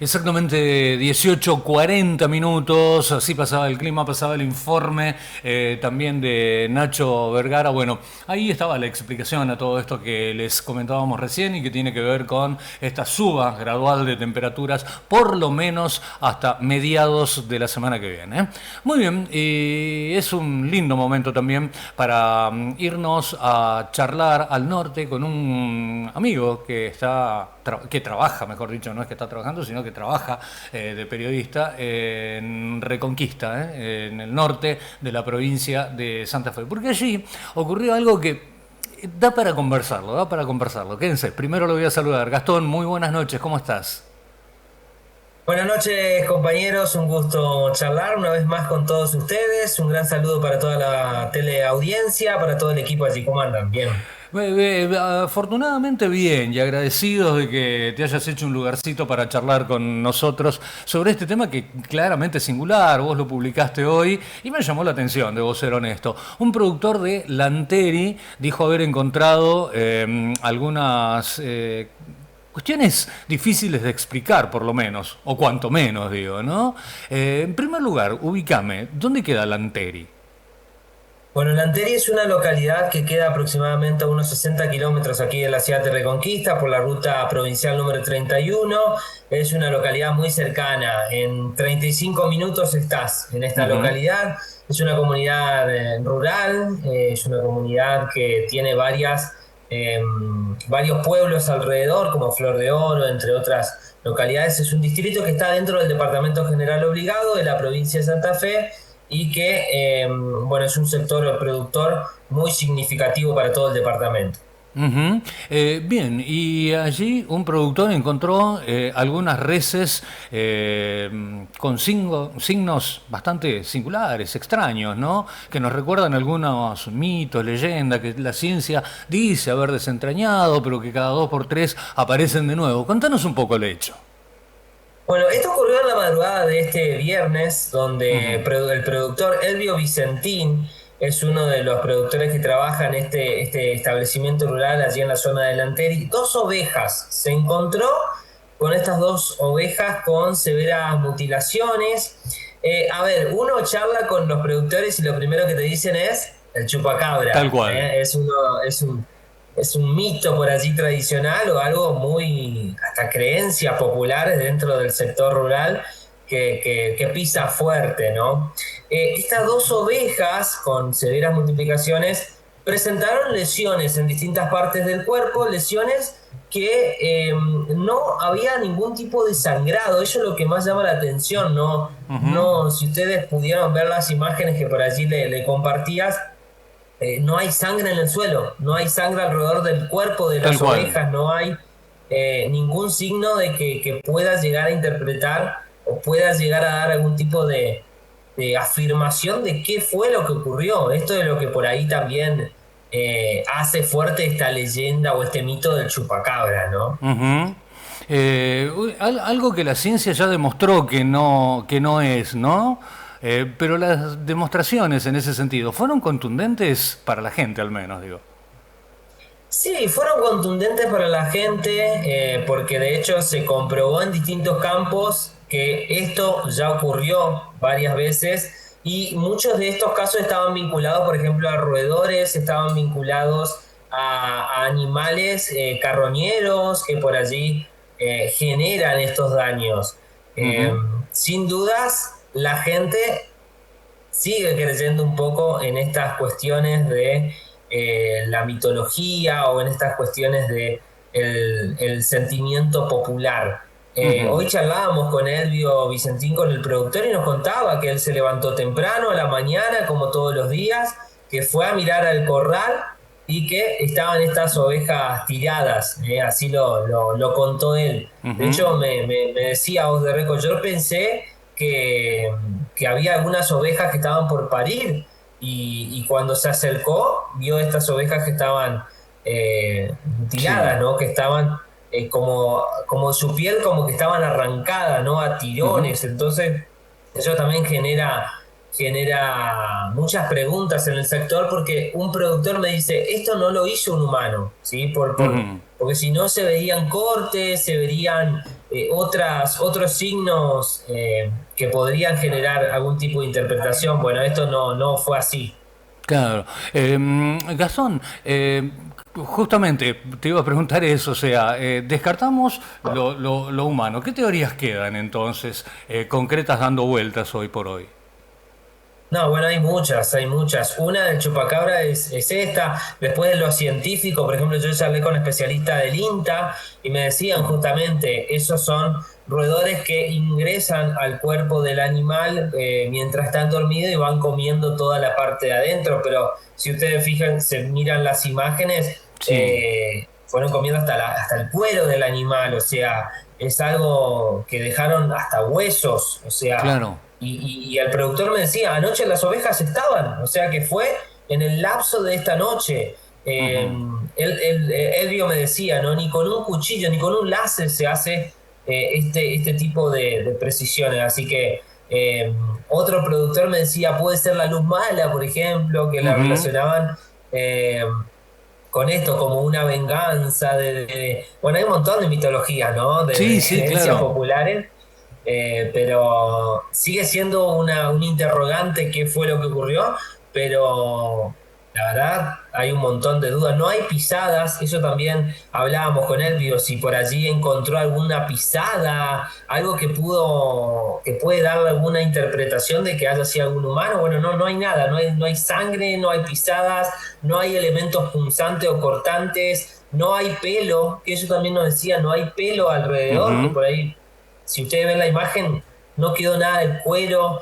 Exactamente 18:40 minutos, así pasaba el clima, pasaba el informe también de Nacho Vergara. Bueno, ahí estaba la explicación a todo esto que les comentábamos recién y que tiene que ver con esta suba gradual de temperaturas, por lo menos hasta mediados de la semana que viene. Muy bien, y es un lindo momento también para irnos a charlar al norte con un amigo que que trabaja, mejor dicho, no es que está trabajando, sino que trabaja de periodista en Reconquista, en el norte de la provincia de Santa Fe. Porque allí ocurrió algo que da para conversarlo, da para conversarlo. Quédense, primero lo voy a saludar. Gastón, muy buenas noches, ¿cómo estás? Buenas noches, compañeros. Un gusto charlar una vez más con todos ustedes. Un gran saludo para toda la teleaudiencia, para todo el equipo allí. ¿Cómo andan? Bien. Afortunadamente bien y agradecidos de que te hayas hecho un lugarcito para charlar con nosotros sobre este tema que claramente es singular. Vos lo publicaste hoy y me llamó la atención, debo ser honesto. Un productor de Lanteri dijo haber encontrado algunas cuestiones difíciles de explicar, por lo menos, o cuanto menos, digo, ¿no? En primer lugar, ubícame, ¿dónde queda Lanteri? Bueno, Lanteri es una localidad que queda aproximadamente a unos 60 kilómetros aquí de la ciudad de Reconquista por la ruta provincial número 31. Es una localidad muy cercana. En 35 minutos estás en esta Ujú. localidad. Es una comunidad rural, es una comunidad que tiene varios pueblos alrededor, como Flor de Oro, entre otras localidades. Es un distrito que está dentro del Departamento General Obligado de la provincia de Santa Fe y que, bueno, es un sector productor muy significativo para todo el departamento. Ujú. Bien, y allí un productor encontró algunas reses con signos bastante singulares, extraños, ¿no? Que nos recuerdan algunos mitos, leyendas que la ciencia dice haber desentrañado, pero que cada dos por tres aparecen de nuevo. Contanos un poco el hecho. Bueno, esto ocurrió en la madrugada de este viernes, donde Ujú. el productor Elvio Vicentín es uno de los productores que trabaja en este establecimiento rural allí en la zona de Lanteri. Dos ovejas. Se encontró con estas dos ovejas con severas mutilaciones. A ver, uno charla con los productores y lo primero que te dicen es el Tal chupacabra. cual. Es un mito por allí tradicional o algo muy, hasta creencias populares dentro del sector rural que pisa fuerte, ¿no? Estas dos ovejas con severas multiplicaciones presentaron lesiones en distintas partes del cuerpo, lesiones que no había ningún tipo de sangrado. Eso es lo que más llama la atención, ¿no? Ujú. No, si ustedes pudieron ver las imágenes que por allí le compartías, no hay sangre en el suelo, no hay sangre alrededor del cuerpo de Tal las cual. ovejas, no hay ningún signo de que puedas llegar a interpretar o puedas llegar a dar algún tipo de afirmación de qué fue lo que ocurrió. Esto es lo que por ahí también hace fuerte esta leyenda o este mito del chupacabra, ¿no? Ujú. Algo que la ciencia ya demostró que no es, ¿no? Pero las demostraciones en ese sentido fueron contundentes para la gente, al menos, digo. Sí, fueron contundentes para la gente porque de hecho se comprobó en distintos campos que esto ya ocurrió varias veces y muchos de estos casos estaban vinculados, por ejemplo, a roedores, estaban vinculados a animales carroñeros que por allí generan estos daños. Eh, Ujú. Sin dudas, la gente sigue creyendo un poco en estas cuestiones de la mitología o en estas cuestiones de el sentimiento popular. Ujú. Hoy charlábamos con Elvio Vicentín, con el productor, y nos contaba que él se levantó temprano a la mañana, como todos los días, que fue a mirar al corral y que estaban estas ovejas tiradas, así lo contó él. De Ujú. hecho, me decía vos de Reco, yo pensé que, que había algunas ovejas que estaban por parir y cuando se acercó vio estas ovejas que estaban Sí. mutiladas, ¿no? Que estaban como su piel como que estaban arrancadas, ¿no? A Ujú. tirones. Entonces, eso también genera muchas preguntas en el sector porque un productor me dice, esto no lo hizo un humano, ¿sí? Ujú. Porque si no se verían cortes, se verían otros signos que podrían generar algún tipo de interpretación. Bueno, esto no fue así. Claro. Gastón, justamente te iba a preguntar eso, o sea, descartamos lo humano. ¿Qué teorías quedan entonces concretas dando vueltas hoy por hoy? No, bueno, hay muchas, hay muchas. Una del chupacabra es esta. Después de lo científico, por ejemplo, yo charlé con especialistas del INTA y me decían justamente, esos son roedores que ingresan al cuerpo del animal mientras están dormidos y van comiendo toda la parte de adentro. Pero si ustedes fijan, se miran las imágenes, Sí, fueron comiendo hasta el cuero del animal. O sea, es algo que dejaron hasta huesos. O sea. claro. Y el productor me decía, anoche las ovejas estaban, o sea que fue en el lapso de esta noche. Ujú. Elvio me decía, ¿no? Ni con un cuchillo, ni con un láser se hace este tipo de precisiones. Así que otro productor me decía, puede ser la luz mala, por ejemplo, que la Ujú. relacionaban con esto como una venganza. Bueno, hay un montón de mitologías, ¿no? De Sí, sí, creencias claro. populares. Pero sigue siendo un interrogante qué fue lo que ocurrió, pero la verdad hay un montón de dudas. No hay pisadas, eso también hablábamos con Elvio, si por allí encontró alguna pisada, algo que puede darle alguna interpretación de que haya sido algún humano. Bueno, no hay nada, no hay sangre, no hay pisadas, no hay elementos punzantes o cortantes. No hay pelo, que eso también nos decía, no hay pelo alrededor, que Ujú. por ahí si ustedes ven la imagen, no quedó nada del cuero.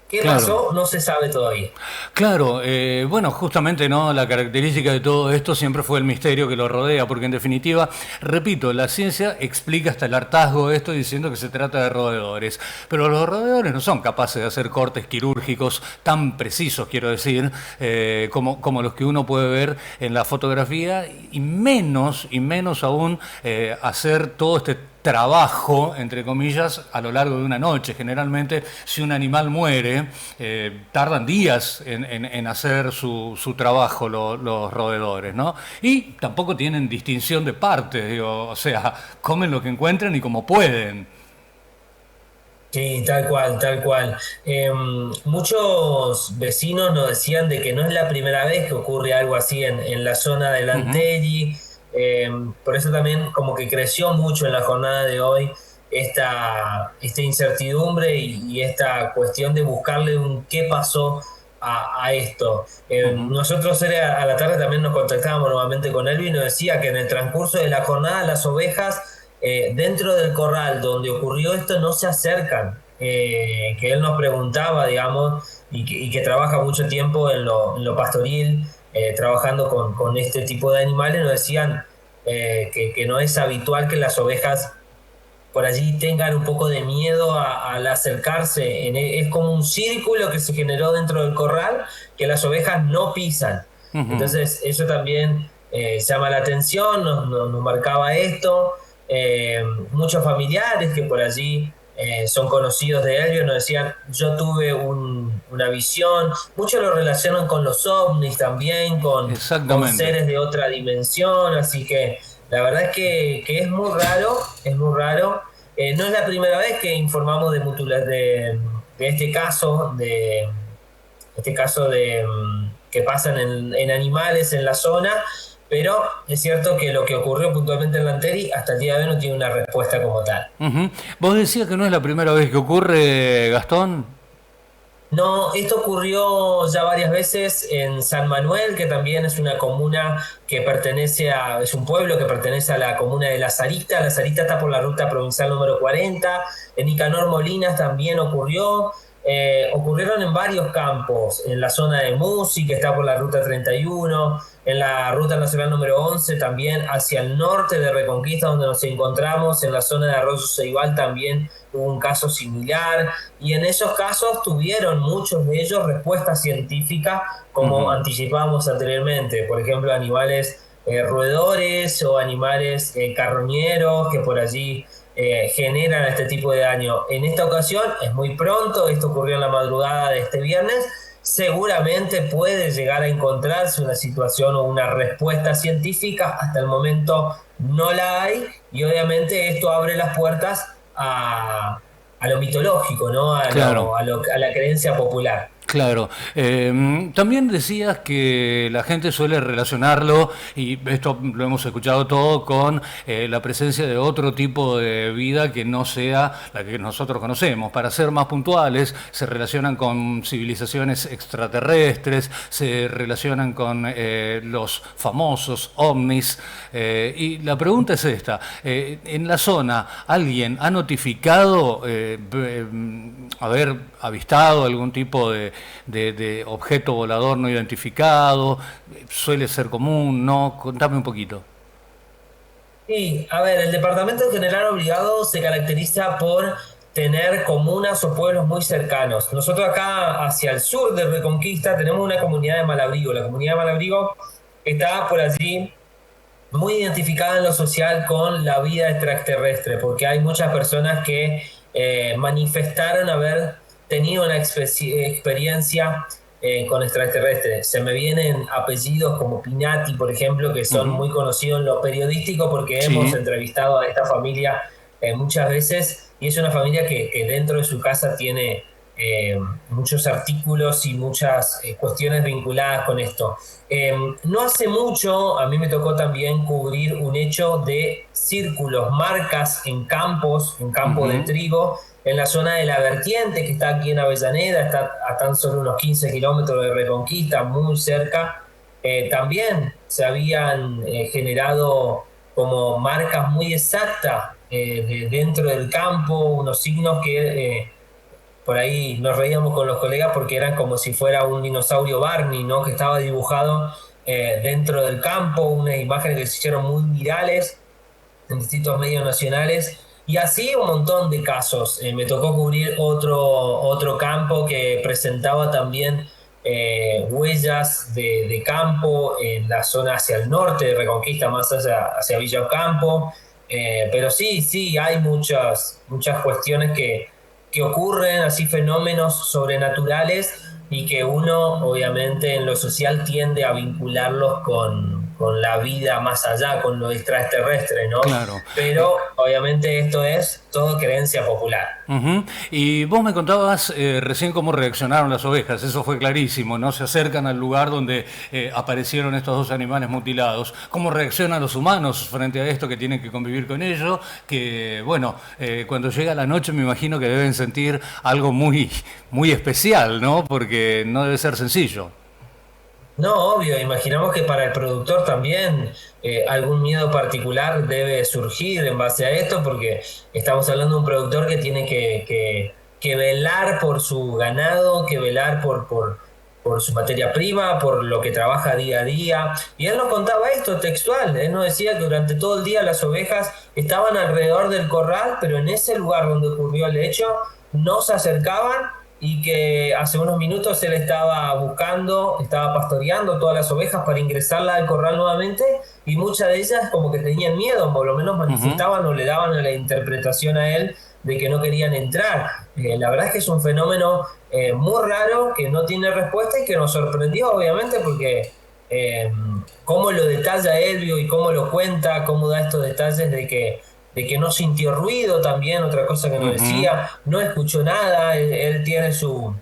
¿Qué Claro. pasó? No se sabe todavía. Claro, bueno, justamente no, la característica de todo esto siempre fue el misterio que lo rodea, porque en definitiva, repito, la ciencia explica hasta el hartazgo esto diciendo que se trata de roedores, pero los roedores no son capaces de hacer cortes quirúrgicos tan precisos, quiero decir, como los que uno puede ver en la fotografía, y menos aún hacer todo este trabajo, entre comillas, a lo largo de una noche. Generalmente, si un animal muere, tardan días en hacer su trabajo los roedores, ¿no? Y tampoco tienen distinción de partes, digo, o sea, comen lo que encuentran y como pueden. Sí, tal cual, tal cual. Muchos vecinos nos decían de que no es la primera vez que ocurre algo así en la zona del Ujú. Anteri. Por eso también como que creció mucho en la jornada de hoy esta incertidumbre y esta cuestión de buscarle un qué pasó a esto. Ujú. Nosotros a la tarde también nos contactábamos nuevamente con él y nos decía que en el transcurso de la jornada las ovejas dentro del corral donde ocurrió esto no se acercan, que él nos preguntaba, digamos, y que trabaja mucho tiempo en lo pastoril, trabajando con este tipo de animales, nos decían que no es habitual que las ovejas por allí tengan un poco de miedo al acercarse. Es como un círculo que se generó dentro del corral que las ovejas no pisan. Ujú. Entonces eso también llama la atención, nos marcaba esto. Muchos familiares que por allí son conocidos de Elvio nos decían, yo tuve una visión. Muchos lo relacionan con los ovnis también, con Exactamente. seres de otra dimensión, así que la verdad es que es muy raro. No es la primera vez que informamos de este caso que pasan en animales en la zona, pero es cierto que lo que ocurrió puntualmente en Lanteri hasta el día de hoy no tiene una respuesta como tal. Ujú. Vos decías que no es la primera vez que ocurre, Gastón. No, esto ocurrió ya varias veces en San Manuel, que también es una comuna es un pueblo que pertenece a la comuna de La Sarita. La Sarita está por la ruta provincial número 40. En Nicanor Molinas también ocurrió. Ocurrieron en varios campos, en la zona de Musi, que está por la ruta 31, en la ruta nacional número 11, también hacia el norte de Reconquista, donde nos encontramos, en la zona de Arroyo Ceibal también hubo un caso similar. Y en esos casos tuvieron muchos de ellos respuesta científica, como Ujú. anticipábamos anteriormente, por ejemplo, animales roedores o animales carroñeros que por allí generan este tipo de daño. En esta ocasión es muy pronto, esto ocurrió en la madrugada de este viernes, seguramente puede llegar a encontrarse una situación o una respuesta científica. Hasta el momento no la hay, y obviamente esto abre las puertas a lo mitológico, ¿no? Claro. A la creencia popular. Claro. También decías que la gente suele relacionarlo, y esto lo hemos escuchado todo, con la presencia de otro tipo de vida que no sea la que nosotros conocemos. Para ser más puntuales, se relacionan con civilizaciones extraterrestres, se relacionan con los famosos ovnis. Y la pregunta es esta. En la zona, ¿alguien ha notificado haber avistado algún tipo de objeto volador no identificado? ¿Suele ser común? ¿No? Contame un poquito. Sí, a ver, el Departamento General Obligado se caracteriza por tener comunas o pueblos muy cercanos. Nosotros acá hacia el sur de Reconquista tenemos una comunidad de Malabrigo. La comunidad de Malabrigo está por allí muy identificada en lo social con la vida extraterrestre, porque hay muchas personas que manifestaron haber tenido una experiencia con extraterrestres. Se me vienen apellidos como Pinati, por ejemplo, que son Ujú. muy conocidos en lo periodístico, porque hemos Sí. entrevistado a esta familia muchas veces, y es una familia que dentro de su casa tiene eh, muchos artículos y muchas cuestiones vinculadas con esto. No hace mucho a mí me tocó también cubrir un hecho de círculos, marcas en campo de Ujú. trigo, en la zona de La Vertiente, que está aquí en Avellaneda, está a tan solo unos 15 kilómetros de Reconquista, muy cerca. También se habían generado como marcas muy exactas dentro del campo, unos signos que por ahí nos reíamos con los colegas porque eran como si fuera un dinosaurio Barney, ¿no? Que estaba dibujado dentro del campo, unas imágenes que se hicieron muy virales en distintos medios nacionales, y así un montón de casos. Me tocó cubrir otro campo que presentaba también huellas de campo en la zona hacia el norte de Reconquista, más hacia Villa Ocampo. Pero sí, sí, hay muchas cuestiones que ocurren, así fenómenos sobrenaturales, y que uno obviamente en lo social tiende a vincularlos con la vida más allá, con lo extraterrestre, ¿no? Claro. Pero obviamente esto es todo creencia popular. Ujú. Y vos me contabas recién cómo reaccionaron las ovejas, eso fue clarísimo, ¿no? Se acercan al lugar donde aparecieron estos dos animales mutilados. ¿Cómo reaccionan los humanos frente a esto, que tienen que convivir con ello? Que, bueno, cuando llega la noche me imagino que deben sentir algo muy, muy especial, ¿no? Porque no debe ser sencillo. No, obvio, imaginamos que para el productor también algún miedo particular debe surgir en base a esto, porque estamos hablando de un productor que tiene que velar por su ganado, que velar por su materia prima, por lo que trabaja día a día. Y él nos contaba esto textual, él nos decía que durante todo el día las ovejas estaban alrededor del corral, pero en ese lugar donde ocurrió el hecho no se acercaban, y que hace unos minutos él estaba buscando, estaba pastoreando todas las ovejas para ingresarlas al corral nuevamente, y muchas de ellas como que tenían miedo, por lo menos Ujú. manifestaban o le daban la interpretación a él de que no querían entrar. La verdad es que es un fenómeno muy raro que no tiene respuesta y que nos sorprendió obviamente porque eh, cómo lo detalla Elvio y cómo lo cuenta, cómo da estos detalles de que no sintió ruido también, otra cosa que nos Ujú. decía, no escuchó nada. Él tiene su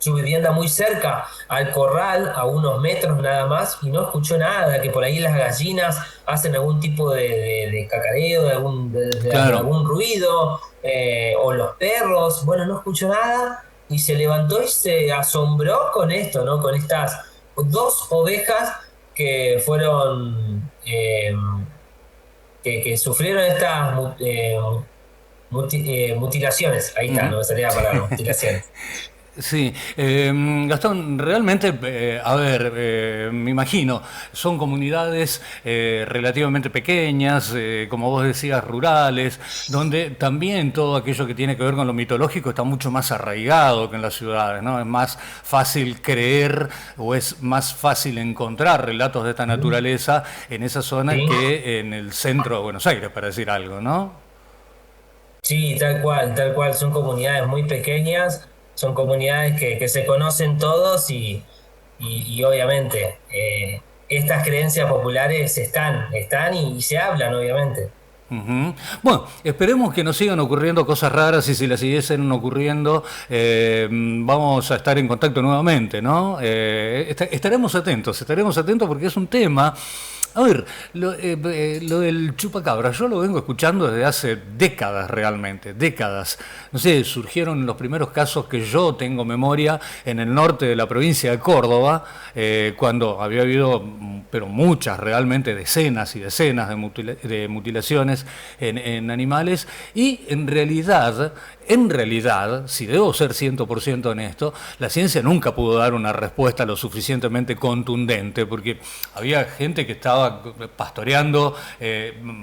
vivienda muy cerca al corral, a unos metros nada más, y no escuchó nada, que por ahí las gallinas hacen algún tipo de cacareo, de Claro. algún ruido, o los perros, bueno, no escuchó nada, y se levantó y se asombró con esto, ¿no? Con estas dos ovejas que fueron... que sufrieron estas mutilaciones. Ahí está, Ujú. no me salía la palabra, mutilaciones. Sí, Gastón, realmente, a ver, me imagino, son comunidades relativamente pequeñas, como vos decías, rurales, donde también todo aquello que tiene que ver con lo mitológico está mucho más arraigado que en las ciudades, ¿no? Es más fácil creer o es más fácil encontrar relatos de esta naturaleza en esa zona Sí, que en el centro de Buenos Aires, para decir algo, ¿no? sí, tal cual, son comunidades muy pequeñas. son comunidades que se conocen todos y obviamente estas creencias populares están y se hablan, obviamente. Ujú. Bueno, esperemos que nos sigan ocurriendo cosas raras y si las siguiesen ocurriendo, vamos a estar en contacto nuevamente, ¿no? Estaremos atentos porque es un tema. A ver, lo del chupacabra, yo lo vengo escuchando desde hace décadas realmente, décadas. No sé, surgieron los primeros casos que yo tengo memoria en el norte de la provincia de Córdoba, cuando había habido, pero muchas, realmente decenas y decenas de mutilaciones en animales, y en realidad, si debo ser 100% honesto, la ciencia nunca pudo dar una respuesta lo suficientemente contundente, porque había gente que estaba pastoreando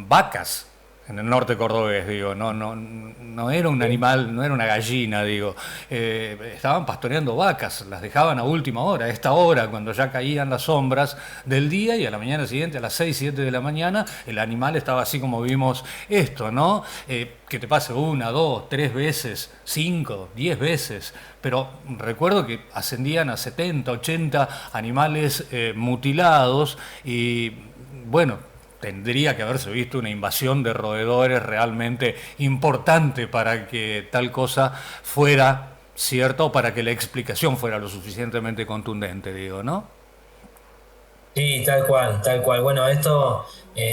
vacas en el norte cordobés, digo, no era un animal, no era una gallina, digo, estaban pastoreando vacas, las dejaban a última hora, a esta hora, cuando ya caían las sombras del día, y a la mañana siguiente, a las 6, 7 de la mañana, el animal estaba así como vimos esto, ¿no? Que te pase una, dos, tres veces, 5, 10 veces, pero recuerdo que ascendían a 70, 80 animales mutilados y bueno, tendría que haberse visto una invasión de roedores realmente importante para que tal cosa fuera cierta o para que la explicación fuera lo suficientemente contundente, digo, ¿no? Sí, tal cual, tal cual. Bueno, esto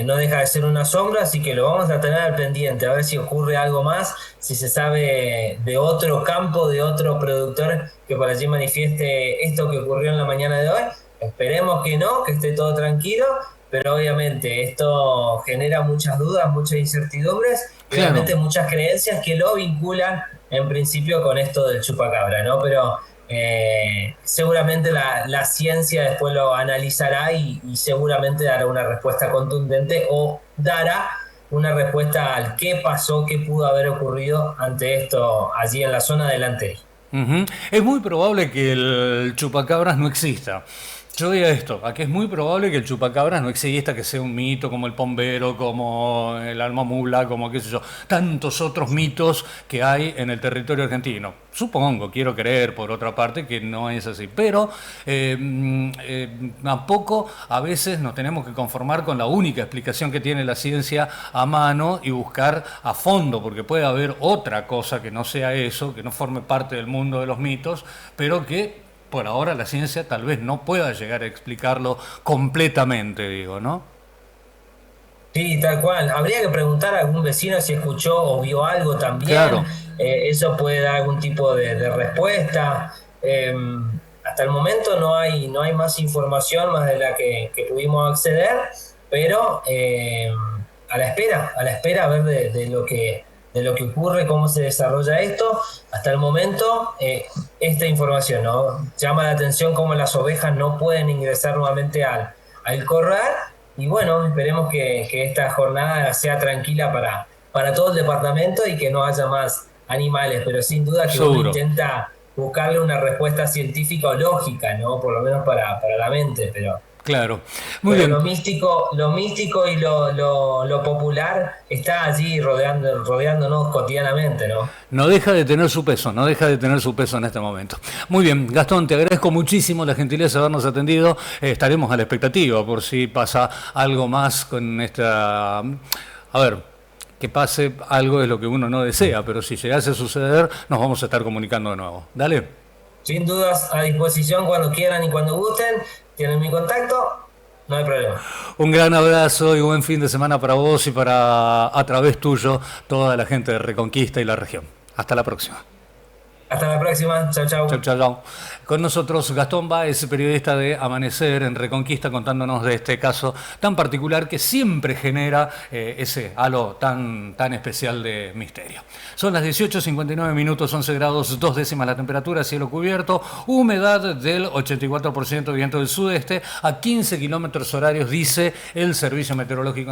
no deja de ser una sombra, así que lo vamos a tener al pendiente, a ver si ocurre algo más, si se sabe de otro campo, de otro productor que por allí manifieste esto que ocurrió en la mañana de hoy. Esperemos que no, que esté todo tranquilo, pero obviamente esto genera muchas dudas, muchas incertidumbres y Claro. obviamente muchas creencias que lo vinculan en principio con esto del chupacabra, ¿no? Pero seguramente la ciencia después lo analizará y seguramente dará una respuesta contundente o dará una respuesta al qué pasó, qué pudo haber ocurrido ante esto allí en la zona delantera. Ujú. Es muy probable que el chupacabras no exista. Yo diría esto, a que es muy probable que el chupacabras no exista, que sea un mito como el pombero, como el alma mula, como qué sé yo, tantos otros mitos que hay en el territorio argentino. Supongo, quiero creer por otra parte que no es así, pero tampoco a veces nos tenemos que conformar con la única explicación que tiene la ciencia a mano y buscar a fondo, porque puede haber otra cosa que no sea eso, que no forme parte del mundo de los mitos, pero que por ahora la ciencia tal vez no pueda llegar a explicarlo completamente, digo, ¿no? Sí, tal cual. Habría que preguntar a algún vecino si escuchó o vio algo también. Claro. Eso puede dar algún tipo de respuesta. Eh, Hasta el momento no hay más información más de la que pudimos acceder, pero a la espera a ver de lo que ocurre, cómo se desarrolla esto. Hasta el momento, esta información, ¿no? Llama la atención cómo las ovejas no pueden ingresar nuevamente al corral y bueno, esperemos que esta jornada sea tranquila para todo el departamento y que no haya más animales, pero sin duda que uno Seguro. intenta buscarle una respuesta científica o lógica, ¿no? Por lo menos para la mente, Claro. Muy pero bien. lo místico y lo popular está allí rodeándonos cotidianamente, ¿no? No deja de tener su peso, no deja de tener su peso en este momento. Muy bien, Gastón, te agradezco muchísimo la gentileza de habernos atendido. Estaremos a la expectativa por si pasa algo más con esta... A ver, que pase algo es lo que uno no desea, pero si llegase a suceder, nos vamos a estar comunicando de nuevo. Dale. Sin dudas, a disposición cuando quieran y cuando gusten. Tienen mi contacto, no hay problema. Un gran abrazo y buen fin de semana para vos y para, a través tuyo, toda la gente de Reconquista y la región. Hasta la próxima. Hasta la próxima. Chau, Chau, chau. chau, chau. Con nosotros Gastón Báez, periodista de Amanecer en Reconquista, contándonos de este caso tan particular que siempre genera ese halo tan especial de misterio. Son las 18:59 minutos, 11 grados 2 décimas la temperatura, cielo cubierto, humedad del 84%, viento del sudeste, a 15 kilómetros horarios, dice el Servicio Meteorológico